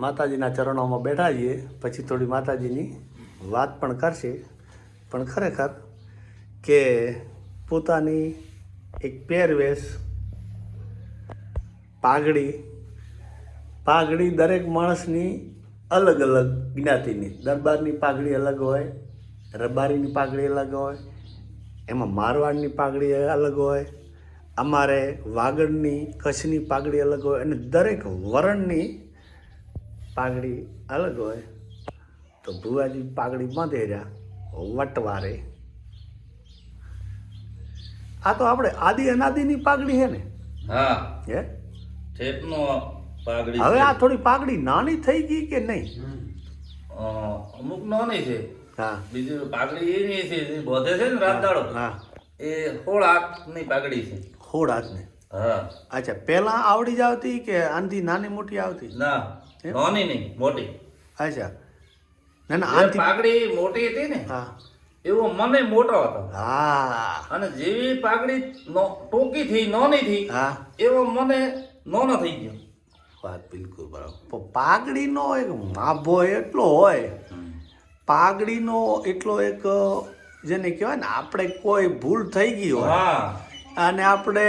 માતાજીના ચરણોમાં બેઠા છીએ, પછી થોડી માતાજીની વાત પણ કરશે. પણ ખરેખર કે પોતાની એક પહેરવેશ, પાઘડી દરેક માણસની અલગ અલગ જ્ઞાતિની. દરબારની પાઘડી અલગ હોય, રબારીની પાઘડી અલગ હોય, એમાં મારવાડની પાઘડી અલગ હોય, અમારે વાગડની કચ્છની પાઘડી અલગ હોય, અને દરેક વરણની પાઘડી અલગ હોય. તો ભુવાજી પાઘડી બાંધે રહ્યા વટવારે. આ તો આપણે આદિ અનાદિની પાઘડી છે ને? હા, હે ઠેપનો પાઘડી. હવે આ થોડી પાઘડી નાની થઈ ગઈ કે નહીં? અમુક નાની છે. હા, બીજું પાઘડી એની છે જે બોધે છે ને રાત દાડો. હા, એ 16 હાથની પાઘડી છે. 16 હાથની. હા. અચ્છા, પહેલા આવડી જ આવતી કે આનથી નાની મોટી આવતી? ના, નાની નહીં, મોટી. અચ્છા, ના ના જે આનથી. પાઘડી મોટી હતી ને, હા એવો મને મોટો હતો. હા અને જેવી પાઘડી ટૂંકી થઈ, નાની થઈ, હા, એવો મને નાનો થઈ ગયો. વાત બિલકુલ બરાબર. પાઘડીનો એક માભો એટલો હોય, પાઘડીનો એટલો એક જેને કહેવાય ને, આપણે કોઈ ભૂલ થઈ ગઈ હોય હા, અને આપણે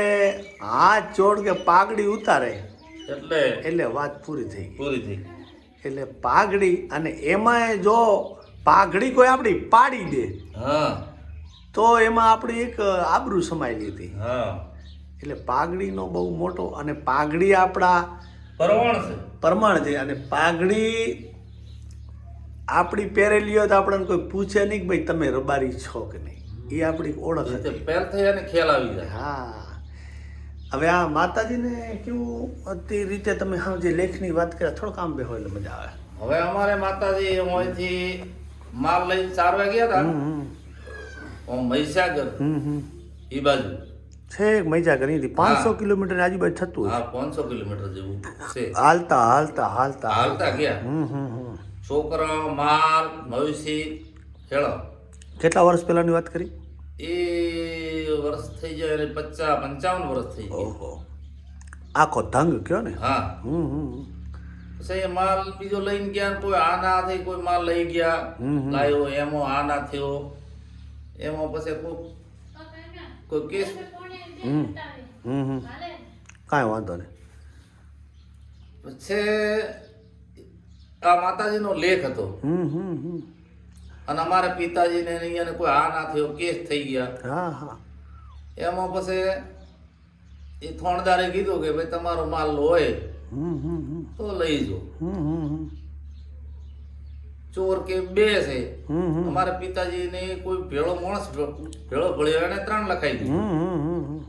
હાથ જોડ કે પાઘડી ઉતારે એટલે વાત પૂરી થઈ ગઈ. પૂરી થઈ. એટલે પાઘડી, અને એમાંય જો પાઘડી કોઈ આપણી પાડી દે હા, તો એમાં આપણી એક આબરૂ સમાયેલી હતી. હા. એટલે પાઘડીનો બહુ મોટો, અને પાઘડી આપણા પરવણ છે. પ્રમાણ છે. અને પાઘડી આપણી પહેરેલી હોય તો આપણને કોઈ પૂછે નહીં કે ભાઈ તમે રબારી છો કે નહીં. એ આપણી ઓળખ રીતે હતી. પહેલ થઈ અને ખ્યાલ આવી જાય. હા. હવે આ માતાજીને કેવું તે રીતે તમે હા જે લેખની વાત કર્યા, થોડોક આમ બેહો એટલે મજા આવે. હવે અમારે માતાજી અહીંથી માલ લઈને ચારવા ગયા હતા. મહીસાગર એ બાજુ છેક મહીસાગર અહીંથી 500 કિલોમીટર આજુબાજુ થતું હા, 500 કિલોમીટર જેવું છે. હાલતા હાલતા હાલતા હાલતા ગયા. છોકરા, માલ, મવેશી ખેડો. કેટલા વર્ષ પહેલાની વાત કરી? એ વર્ષ થઈ જાય એટલે 55 વર્ષ થઈ ગયા. ઓહો, આખો ધંગ કયો ને. હા. પછી એ માલ બીજો લઈને ગયા. કોઈ આ ના થઈ, કોઈ માલ લઈ ગયા, લાયો એમાં આ ના થયો, એમાં પછી કોઈ કેસ. કાંઈ વાંધો નહીં. પછી આ માતાજીનો લેખ હતો. અને અમારા પિતાજીને અહીંયા કોઈ આ ના થયો, કેસ થઈ ગયા. હા હા. એમાં પછી એ થોણદારે કીધું કે ભાઈ તમારો માલ હોય તો લઈ જો. ચોર કે બે છે. અમારા પિતાજીને કોઈ ભેળો માણસ ભેળો ભળ્યો, એને 3 લખાઈ દીધું.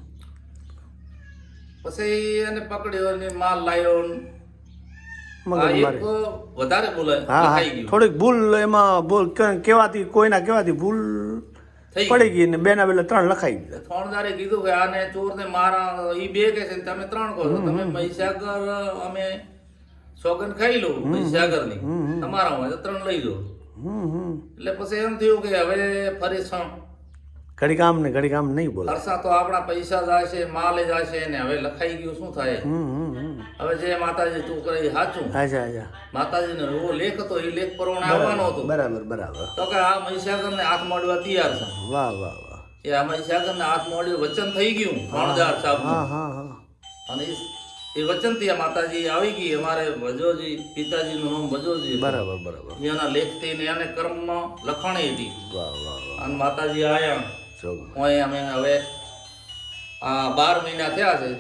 પછી એને પકડ્યો અને માલ લાવ્યો. એક વધારે લખાઈ ગયું. થોડીક ભૂલ એમાં ભૂલ કેવાથી, કોઈના કેવાથી ભૂલ પડી ગઈ ને બેના બેલા 3 લખાઈ ગયા. થોણદારે કીધું કે આને ચોર ને મારા, ઈ 2 કે છે તમે 3 કહો છો. તમે મહીસાગર અમે સોગન ખાઈ લો મહીસાગર ની, તમારા હોય તો 3 લઈ લો. એટલે પછી એમ થયું કે હવે ફરી ઘડી કામ નહીં બોલે. ખર્ચા તો આપણા પૈસા જાય છે, માલ જાય છે, ને હવે લખાઈ ગયું શું થાય? હવે જે માતાજી તું કરે એ સાચું. માતાજીનો એવો લેખ હતો, એ લેખ પ્રમાણે આવવાનો હતો. બરાબર બરાબર. તો કે આ મહીસાગર ને હાથ મોડવા તૈયાર છે. વાહ વાહ વાહ. એ આ મહીસાગર ને હાથ મોડ્યું, વચન થઈ ગયું ભણદાર સાહેબ. અને એ વચન થી આ માતાજી આવી ગઈ. અમારે ભજોજી, પિતાજીનું નામ ભજોજી. બરાબર બરાબર. એના લેખ થી ને એને કર્મમાં લખાણી હતી. વાહ વાહ વાહ. અને માતાજી આયા. અમે હવે આ 12 મહિના થયા છે.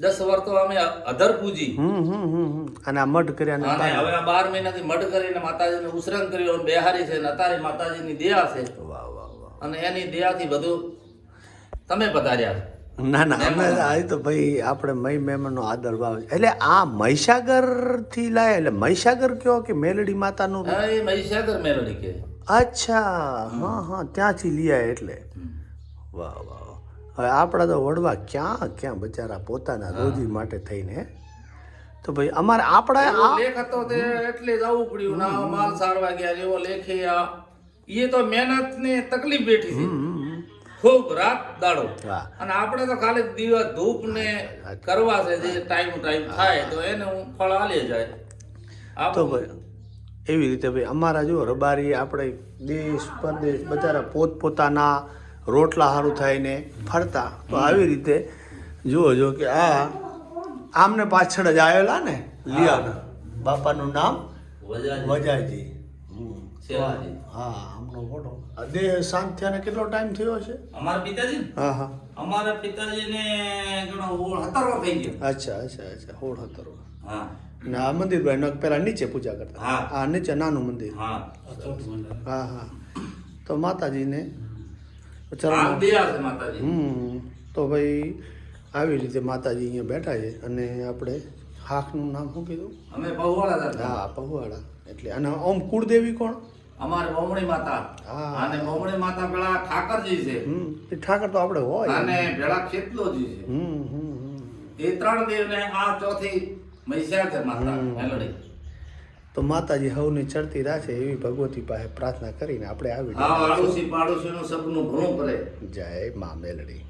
10 વર્ષ તો અમે અધર પૂજી. અને આ મઢ કર્યા. અને હવે આ 12 મહિનાથી મઢ કરીને માતાજીને ઉસરંગ કર્યો, બેહારી છે. અત્યારે માતાજીની દયા છે. વાહ વાહ વાહ. અને એની દયાથી બધું તમે પધાર્યા. ના ના, અમે આ તો ભાઈ આપણે મહેમાનનો આદર ભાવ. એટલે આ મહીસાગર થી લાય, એટલે મહીસાગર કયો કે મેલડી માતાનું? હા, એ મહીસાગર મેલડી કે. અચ્છા, હા હા, ત્યાંથી લીયા. એટલે વાહ વાહ. હવે આપણા તો વડવા ક્યાં બચારા પોતાના રોજી માટે થઈને. તો ભાઈ અમારે આપણા લેખ હતો તે એટલે જ આવવું પડ્યું. ના માલ સારવા ગયા એવો લેખે. એ તો મહેનત ને તકલીફ બેઠી છે ખૂબ, રાત દાડો. અને આપણે તો ખાલી દિવસ ધૂપ ને કરવા છે, જે ટાઈમ થાય તો એને હું ફળ આલે જાય. તો ભાઈ એવી રીતે ભાઈ અમારા જો રબારી આપણે દેશ પરદેશ બધા પોતપોતાના રોટલા સારું થઈને ફરતા. તો આવી રીતે જુઓ જો કે આ આમને પાછળ જ આવેલા ને લિયાના બાપાનું નામ વજાજી. સેવાજી. હા આમનો ફોટો. આ દેહ શાંત થયાને કેટલો ટાઈમ થયો છે? અમારા પિતાજી ને? હા હા અમારા પિતાજીને ઘણો 17 વર્ષ થઈ ગયા. અચ્છા અચ્છા અચ્છા 16-17. હા ને આ મંદિર ભાઈ નક પેલા નીચે પૂજા કરતા. હા. આ નીચે નાનું મંદિર. હા હા હા. તો માતાજીને આ ચરણ. દયા છે માતાજી. તો ભાઈ આવી રીતે માતાજી અહીંયા બેઠા છે અને આપણે હાકનું નામ શું કીધું? અમે પહોવાળા હતા. હા પહુવાડા. એટલે અને ઓમ કુળદેવી કોણ? અમારે બમણી માતા. હા. અને બમણી માતા પેલા ઠાકરજી છે. એ ઠાકર તો આપણે હોય. અને પેલા ખેતલોજી છે. એ 3 દેવને આ ચોથી મહીસાગર માતા મેલડી. તો માતાજી હવની ચડતી રાખે એવી ભગવતી પાસે પ્રાર્થના કરીને આપણે આવી આ આડોશી પાડોશીનું સપનું ઘણું કરે. જય મા મેલડી.